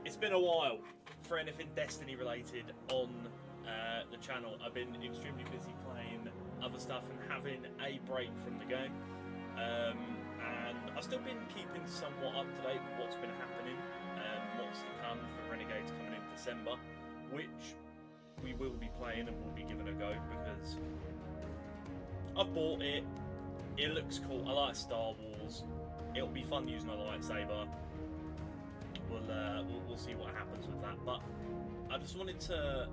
It's been a while for anything Destiny related on the channel. I've been extremely busy playing other stuff and having a break from the game. And I've still been keeping somewhat up to date with what's been happening and what's to come for Renegades coming in December, which we will be playing and will be giving a go because I've bought it. It looks cool. I like Star Wars. It'll be fun using a lightsaber. We'll see what happens with that. But I just wanted to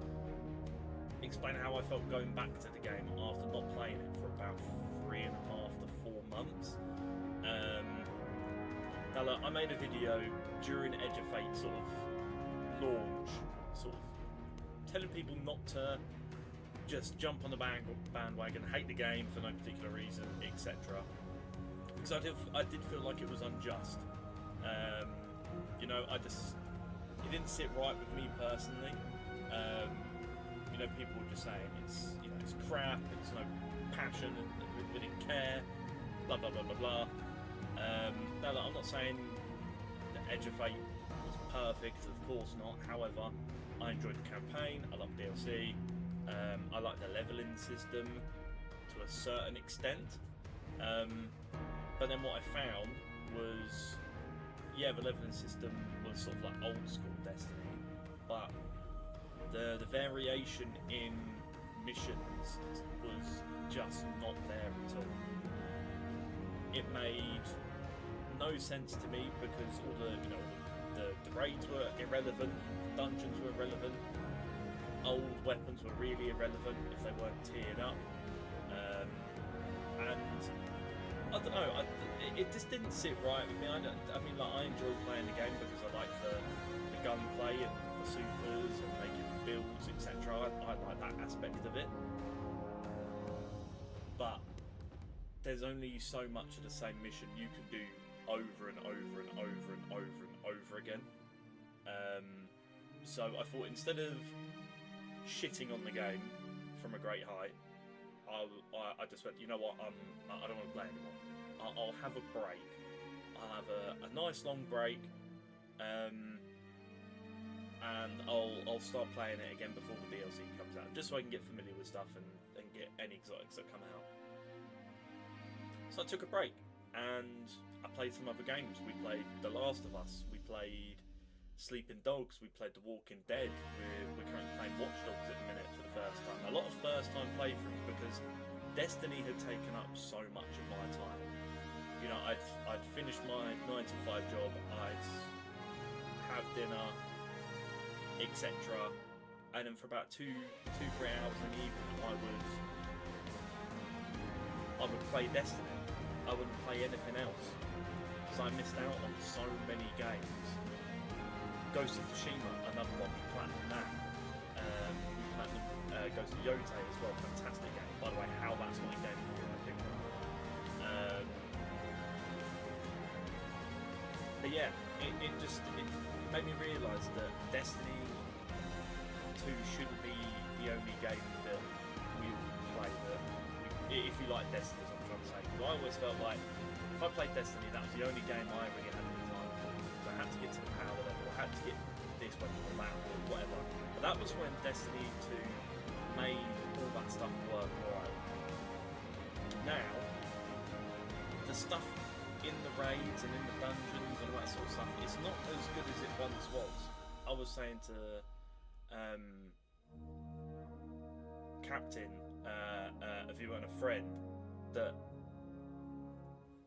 explain how I felt going back to the game after not playing it for about 3.5 to 4 months. Now look, I made a video during Edge of Fate sort of launch, sort of telling people not to just jump on the bandwagon, hate the game for no particular reason, etc. Because I did feel like it was unjust. You know, it didn't sit right with me personally. You know, people were just saying it's crap, it's no passion, and we didn't care, blah blah blah blah blah. Now look, I'm not saying that Edge of Fate was perfect, of course not. However, I enjoyed the campaign, I loved DLC, I liked the leveling system to a certain extent. But then what I found was, yeah, the leveling system was sort of like old school Destiny, but the variation in missions was just not there at all. It made no sense to me because all the raids were irrelevant, the dungeons were irrelevant, old weapons were really irrelevant if they weren't tiered up, and I don't know, it just didn't sit right with me. I mean, like, I enjoy playing the game because I like the gunplay and the supers and making builds, etc. I like that aspect of it. But there's only so much of the same mission you can do over and over and over and over and over again. So I thought, instead of shitting on the game from a great height, I just went, you know what, I don't want to play anymore. I'll have a break. I'll have a nice long break, and I'll start playing it again before the DLC comes out, just so I can get familiar with stuff and get any exotics that come out. So I took a break and I played some other games. We played The Last of Us, we played Sleeping Dogs, we played The Walking Dead. We're currently playing Watch Dogs at the minute for the first time. A lot of first time playthroughs because Destiny had taken up so much of my time. You know, I'd finished my 9 to 5 job, I'd have dinner, etc. And then for about 2-3 hours in the evening, I would play Destiny. I wouldn't play anything else. So I missed out on so many games. Ghost of Tsushima, another one, we platinumed that. We platinumed Ghost of Yotei as well, fantastic game. By the way, how that's not a game of the year, I think. But yeah, it made me realise that Destiny 2 shouldn't be the only game that we play. If you like Destiny, is what I'm trying to say. Because I always felt like if I played Destiny, that was the only game I really had any time for. So I had to get to the power level, I had to get this weapon or that or whatever. But that was when Destiny 2 made all that stuff worthwhile. Now, the stuff in the raids and in the dungeons and all that sort of stuff, it's not as good as it once was. I was saying to Captain, a viewer and a friend, that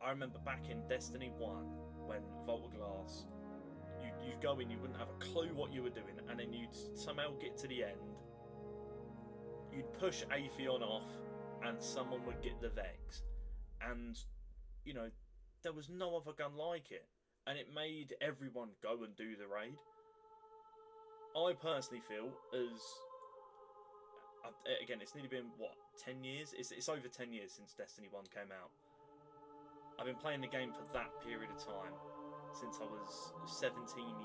I remember back in Destiny 1 when Vault of Glass, you'd go in, you wouldn't have a clue what you were doing, and then you'd somehow get to the end, you'd push Atheon off and someone would get the Vex, and you know, there was no other gun like it, and it made everyone go and do the raid. I personally feel, as again, it's nearly been, what, 10 years? It's over 10 years since Destiny 1 came out. I've been playing the game for that period of time, since I was 17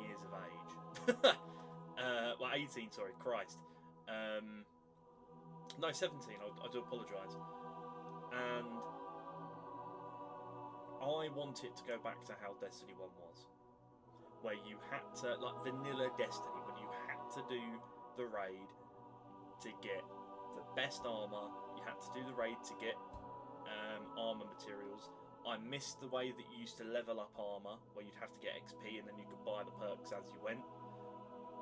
years of age. Well, 18, sorry, Christ. No, 17, I do apologise. And I want it to go back to how Destiny 1 was. where you had to, like vanilla Destiny, when you had to do the raid to get the best armor, you had to do the raid to get armor materials. I missed the way that you used to level up armor, where you'd have to get XP and then you could buy the perks as you went.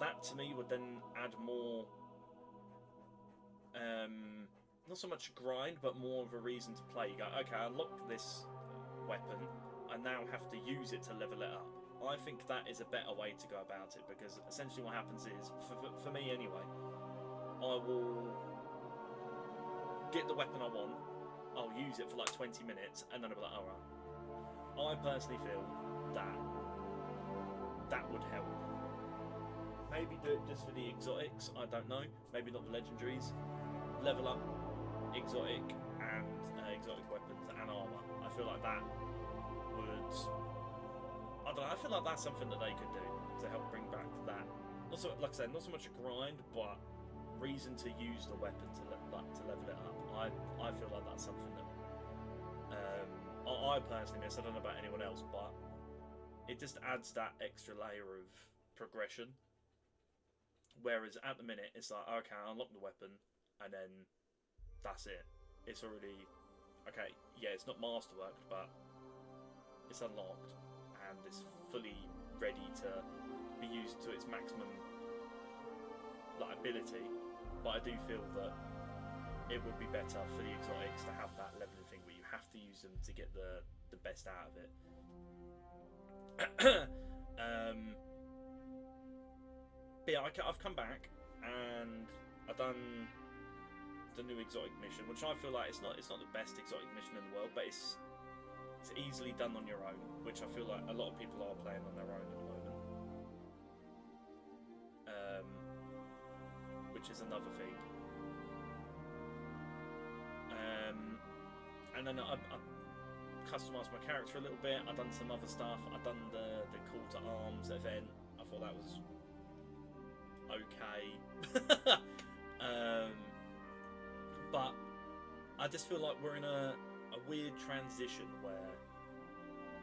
That to me would then add more, not so much grind, but more of a reason to play. You go, okay, I unlocked this weapon, I now have to use it to level it up. I think that is a better way to go about it, because essentially what happens is, for me anyway, I will get the weapon I want, I'll use it for like 20 minutes, and then I'll be like, alright. I personally feel that that would help. Maybe do it just for the exotics, I don't know. Maybe not the legendaries. Level up exotic and exotic weapons and armor. I feel like that would... I don't know, I feel like that's something that they could do to help bring back that. Not so, like I said, not so much a grind, but reason to use the weapon to level it up. I feel like that's something that I personally miss. I don't know about anyone else, but it just adds that extra layer of progression. Whereas at the minute, it's like, okay, I unlock the weapon, and then that's it. It's already, okay, yeah, it's not masterworked, but it's unlocked, and it's fully ready to be used to its maximum ability. But I do feel that it would be better for the exotics to have that leveling thing where you have to use them to get the best out of it. But yeah, I've come back and I've done the new exotic mission, which I feel like it's not the best exotic mission in the world, but it's easily done on your own, which I feel like a lot of people are playing on their own at the moment. Which is another thing. And then I customised my character a little bit. I've done some other stuff. I've done the Call to Arms event. I thought that was okay. But I just feel like we're in a weird transition where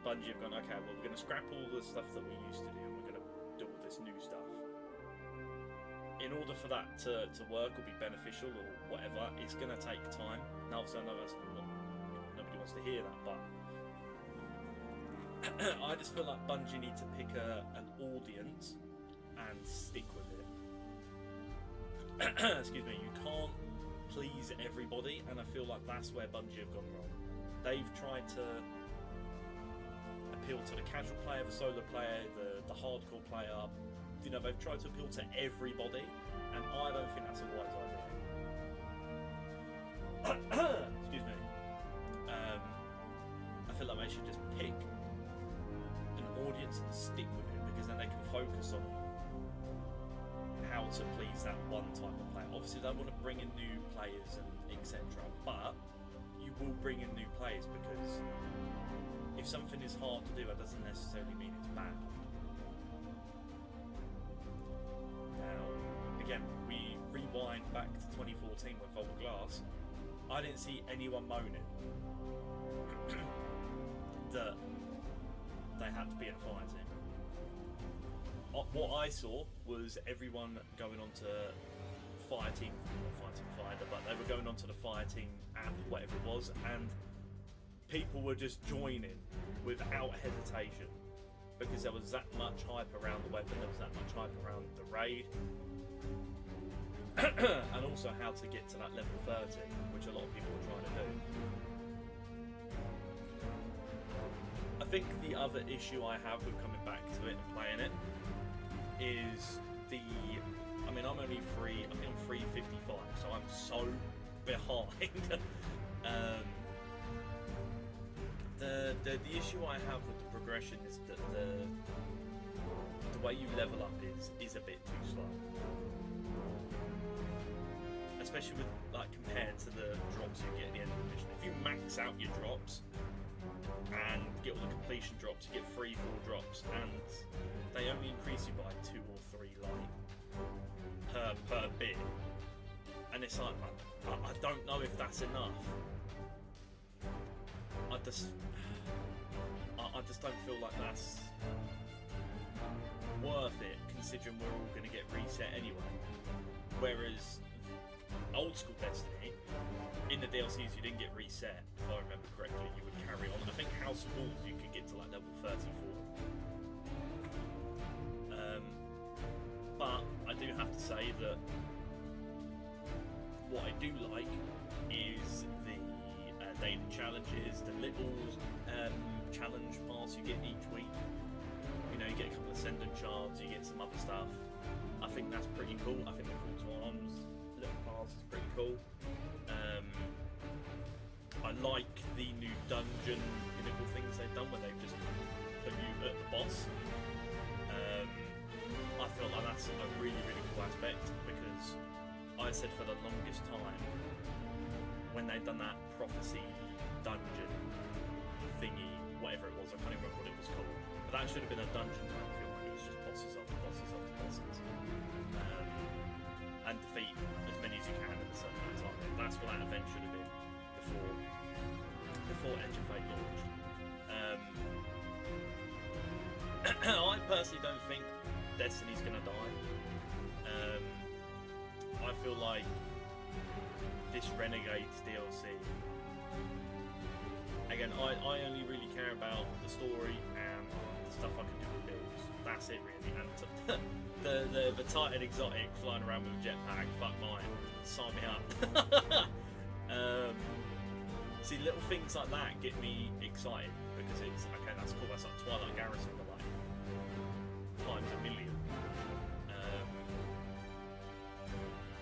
Bungie have gone, okay, well, we're going to scrap all the stuff that we used to do and we're going to do all this new stuff. In order for that to work or be beneficial or whatever, it's going to take time. Now, obviously, I know that's nobody wants to hear that, but I just feel like Bungie need to pick an audience and stick with it. Excuse me, you can't please everybody, and I feel like that's where Bungie have gone wrong. They've tried to appeal to the casual player, the solo player, the hardcore player. You know, they've tried to appeal to everybody, and I don't think that's a wise idea. Excuse me. I feel like they should just pick an audience and stick with it, because then they can focus on how to please that one type of player. Obviously, they want to bring in new players and etc. But you will bring in new players, because if something is hard to do, that doesn't necessarily mean it's bad. Now, again, we rewind back to 2014 with Vault Glass. I didn't see anyone moaning that they had to be in a fire team. What I saw was everyone going on to Fireteam, not Fireteam Finder, but they were going onto the Fireteam app, whatever it was, and people were just joining without hesitation, because there was that much hype around the weapon, there was that much hype around the raid, and also how to get to that level 30, which a lot of people were trying to do. I think the other issue I have with coming back to it and playing it is I mean, I'm only I think I'm 355, so I'm so behind. The issue I have with the progression is that the way you level up is a bit too slow. Especially with, like, compared to the drops you get at the end of the mission. If you max out your drops and get all the completion drops, you get 3-4 drops, and they only increase you by 2 or 3 light per bit, and it's like I don't know if that's enough. I just don't feel like that's worth it considering we're all going to get reset anyway. Whereas old school Destiny, in the DLCs you didn't get reset, if I remember correctly, you would carry on. And I think House of Wolves you could get to like level 34. But I do have to say that what I do like is the daily challenges, the little challenge pass you get each week. You know, you get a couple of Ascendant shards, you get some other stuff. I think that's pretty cool. I think the Call to Arms little pass is pretty cool. I like the new dungeon pinnacle things they've done where they've just put you at the boss. I feel like that's a really, really cool aspect, because I said for the longest time when they'd done that prophecy dungeon thingy, whatever it was, I can't even remember what it was called, but that should have been a dungeon type feel, like it was just bosses after bosses after bosses, and defeat as many as you can in a certain amount of time. That's what that event should have been before Edge of Fate launched. I personally don't think Destiny's gonna die. I feel like this Renegades DLC, again, I only really care about the story and the stuff I can do with builds. That's it really. And the Titan exotic flying around with a jetpack, fuck mine, sign me up. See, little things like that get me excited, because it's okay, that's cool, that's like Twilight Garrison, but like times a million.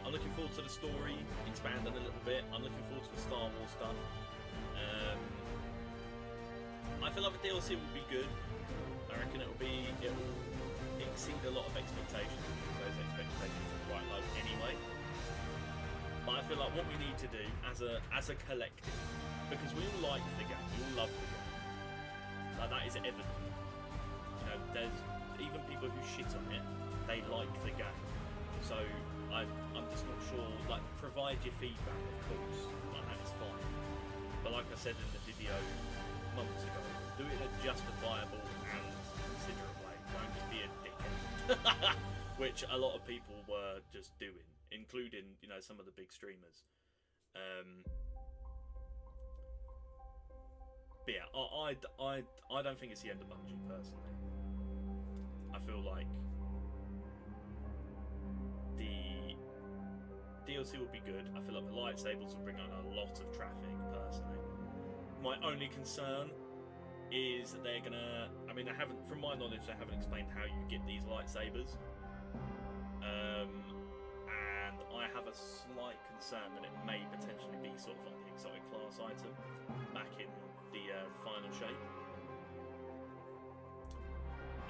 I'm looking forward to the story expanding a little bit. I'm looking forward to the Star Wars stuff. I feel like the DLC will be good. I reckon it'll exceed a lot of expectations. Those expectations are quite low anyway. But I feel like what we need to do as a collective, because we all like the game, we all love the game. Like, that is evident. You know, there's even people who shit on it, they like the game. So I'm just not sure. Like, provide your feedback, of course. Like, that is fine. But like I said in the video months ago, do it in a justifiable and considerate way. Don't just be a dickhead. Which a lot of people were just doing, including, you know, some of the big streamers. But yeah, I don't think it's the end of Bungie personally. I feel like the DLC will be good. I feel like the lightsabers will bring on a lot of traffic personally. My only concern is that they're gonna, I mean, from my knowledge, they haven't explained how you get these lightsabers. And I have a slight concern that it may potentially be sort of like the exotic class item back in the final shape.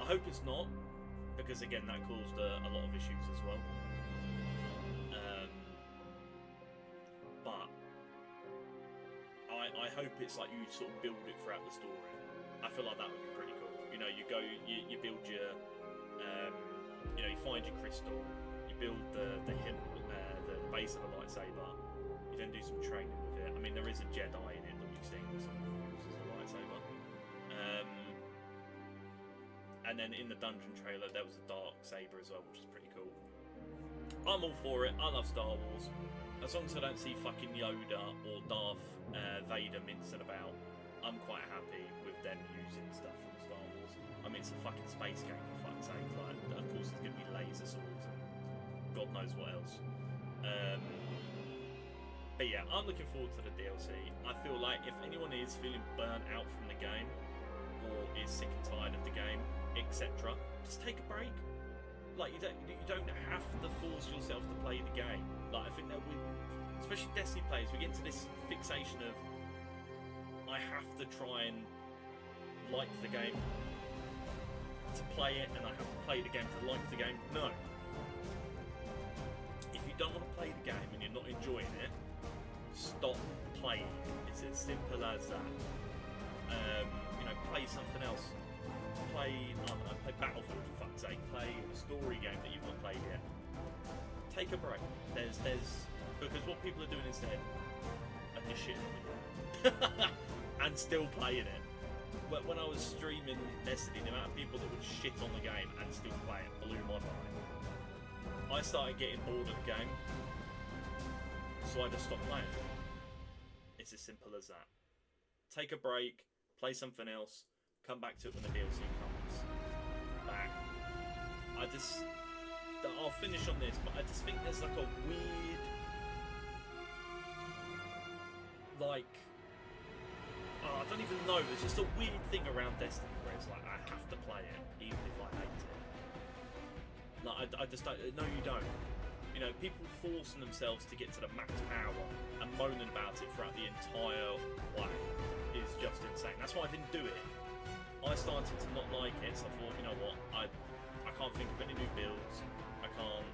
I hope it's not, because again, that caused a lot of issues as well. But I hope it's like you sort of build it throughout the story. I feel like that would be pretty cool. You know, you go, you build your, you know, you find your crystal, you build the base of the lightsaber, you then do some training with it. I mean, there is a Jedi in it that we've seen with some of the uses of the lightsaber. And then in the dungeon trailer, there was a dark saber as well, which is pretty cool. I'm all for it. I love Star Wars. As long as I don't see fucking Yoda or Darth Vader mincing about, I'm quite happy with them using stuff from Star Wars. I mean, it's a fucking space game, for fuck's sake. Like, of course, there's going to be laser swords and God knows what else. But yeah, I'm looking forward to the DLC. I feel like if anyone is feeling burnt out from the game, or is sick and tired of the game, etc., just take a break. Like, you don't have to force yourself to play the game. Like, I think that especially Destiny players, we get into this fixation of, I have to try and like the game to play it, and I have to play the game to like the game. No. If you don't want to play the game and you're not enjoying it, stop playing. It's as simple as that. You know, play something else. Play, I don't know, play Battlefield for fuck's sake. Play a story game that you've not played yet. Take a break. There's because what people are doing instead are just shitting on it and still playing it. when I was streaming Destiny, the amount of people that would shit on the game and still play it blew my mind. I started getting bored of the game, so I just stopped playing. It's as simple as that. Take a break, play something else, come back to it when the DLC comes back. I'll finish on this, but I just think there's like a weird, like, I don't even know, there's just a weird thing around Destiny where it's like, I have to play it, even if I hate it. Like, I just don't, no you don't. You know, people forcing themselves to get to the max power and moaning about it throughout the entire way is just insane. That's why I didn't do it. I started to not like it, so I thought, you know what, I can't think of any new builds. I can't,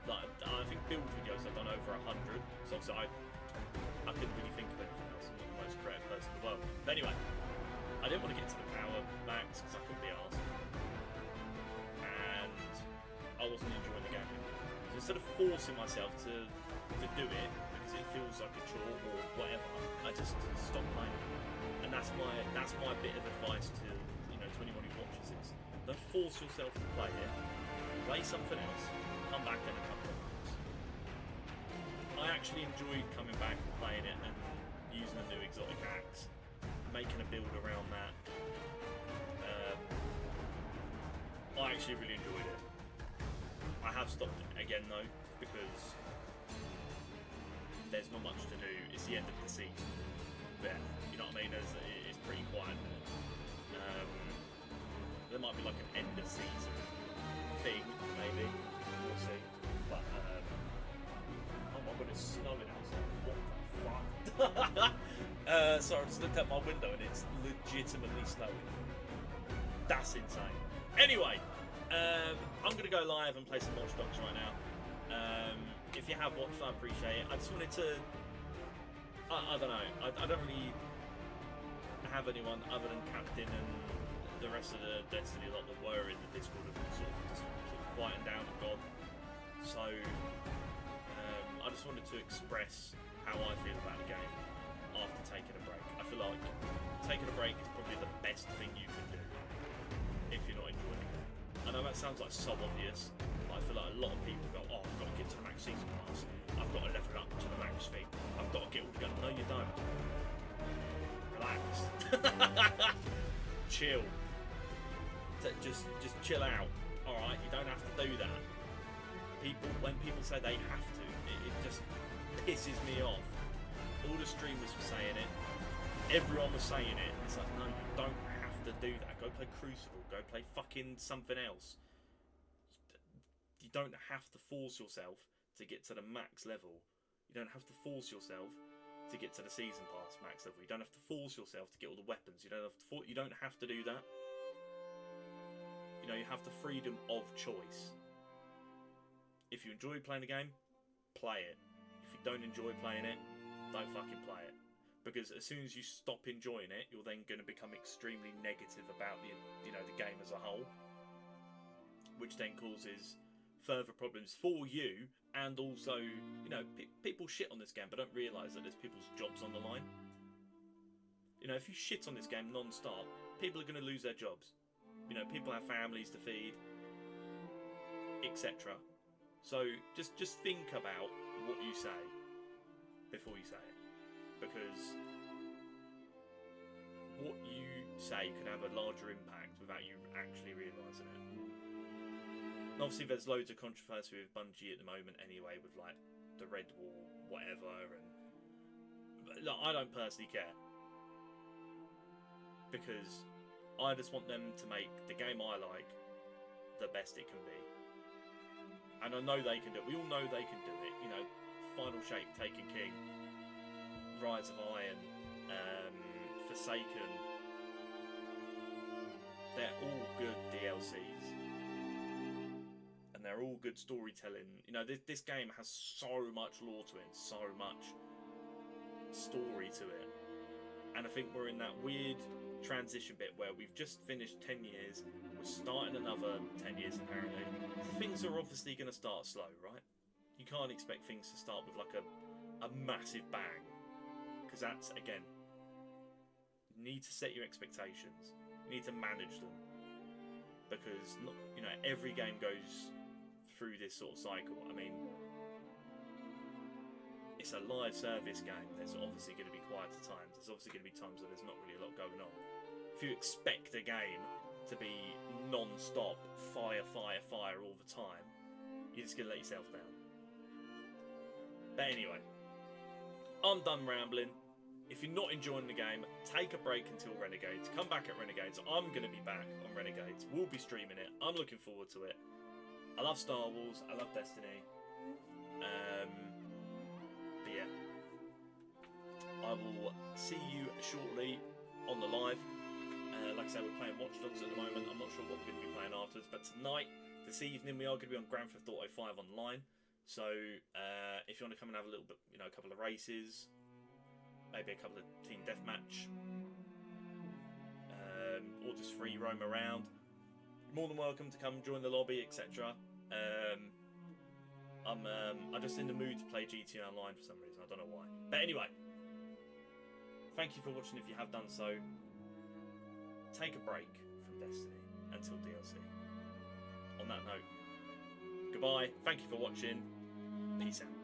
like, I think build videos I've done over 100, so obviously I couldn't really think of anything else. I'm not the most creative person in the world. But anyway, I didn't want to get to the power max because I couldn't be arsed. And I wasn't enjoying the game. So instead of forcing myself to do it because it feels like a chore or whatever, I just stopped playing. And that's my bit of advice to, you know, to anyone who watches this. Don't force yourself to play it. Play something else. Come back in a couple of months. I actually enjoyed coming back and playing it and using a new exotic axe, making a build around that. I actually really enjoyed it. I have stopped it again though, because there's not much to do. It's the end of the season. But, you know what I mean? It's pretty quiet. There might be like an end of season thing, maybe. We'll see. But, oh my god, it's snowing outside. What the fuck? Sorry, I just looked out my window and it's legitimately snowing. That's insane. Anyway, I'm going to go live and play some Watch Dogs right now. If you have watched, I appreciate it. I just wanted to... I don't know. I don't really have anyone other than Captain and the rest of the Destiny lot that were in the Discord have sort of quietened down and gone. So I just wanted to express how I feel about the game after taking a break. I feel like taking a break is probably the best thing you can do if you're not enjoying it. I know that sounds like so obvious, but I feel like a lot of people go, oh, I've got to get to the max season pass, I've got to level up to the max thing, I've got to get all together. No, you don't. Relax. Chill. Just chill out. Alright, you don't have to do that. When people say they have to, it just pisses me off. All the streamers were saying it, everyone was saying it. It's like, no, you don't have to do that. Go play Crucible, go play fucking something else. You don't have to force yourself to get to the max level. You don't have to force yourself to get to the season pass max level. You don't have to force yourself to get all the weapons. You don't have to do that. You know, you have the freedom of choice. If you enjoy playing the game, play it. If you don't enjoy playing it, don't fucking play it. Because as soon as you stop enjoying it, you're then going to become extremely negative about the game as a whole, which then causes further problems for you, and also, you know, people shit on this game but don't realise that there's people's jobs on the line. You know, if you shit on this game non-stop, people are going to lose their jobs. You know, people have families to feed, etc. So just think about what you say before you say it, because what you say can have a larger impact without you actually realising it. And obviously there's loads of controversy with Bungie at the moment anyway, with like the Red Wall, whatever, and look, I don't personally care, because I just want them to make the game I like the best it can be. And I know they can do it. We all know they can do it. You know, Final Shape, Taken King, Rise of Iron, Forsaken. They're all good DLCs. And they're all good storytelling. You know, this game has so much lore to it, so much story to it. And I think we're in that weird transition bit where we've just finished 10 years, we're starting another 10 years apparently. So things are obviously going to start slow, right? You can't expect things to start with like a massive bang, because that's, again, You need to set your expectations. You need to manage them, because every game goes through this sort of cycle. I mean, it's a live service game. There's obviously going to be quieter times. There's obviously going to be times where there's not really a lot going on. If you expect a game to be non-stop, fire all the time, you're just going to let yourself down. But anyway, I'm done rambling. If you're not enjoying the game, take a break until Renegades. Come back at Renegades. I'm going to be back on Renegades. We'll be streaming it. I'm looking forward to it. I love Star Wars. I love Destiny. But yeah, I will see you shortly on the live. Like I said, we're playing Watch Dogs at the moment. I'm not sure what we're going to be playing afterwards, but tonight, this evening, we are going to be on Grand Theft Auto 5 online. So if you want to come and have a little bit, a couple of races, maybe a couple of team deathmatch, or just free roam around, you're more than welcome to come join the lobby, etc. I'm just in the mood to play GTA Online for some reason. I don't know why. But anyway, thank you for watching. If you have done so, take a break from Destiny until DLC. On that note, goodbye. Thank you for watching. Peace out.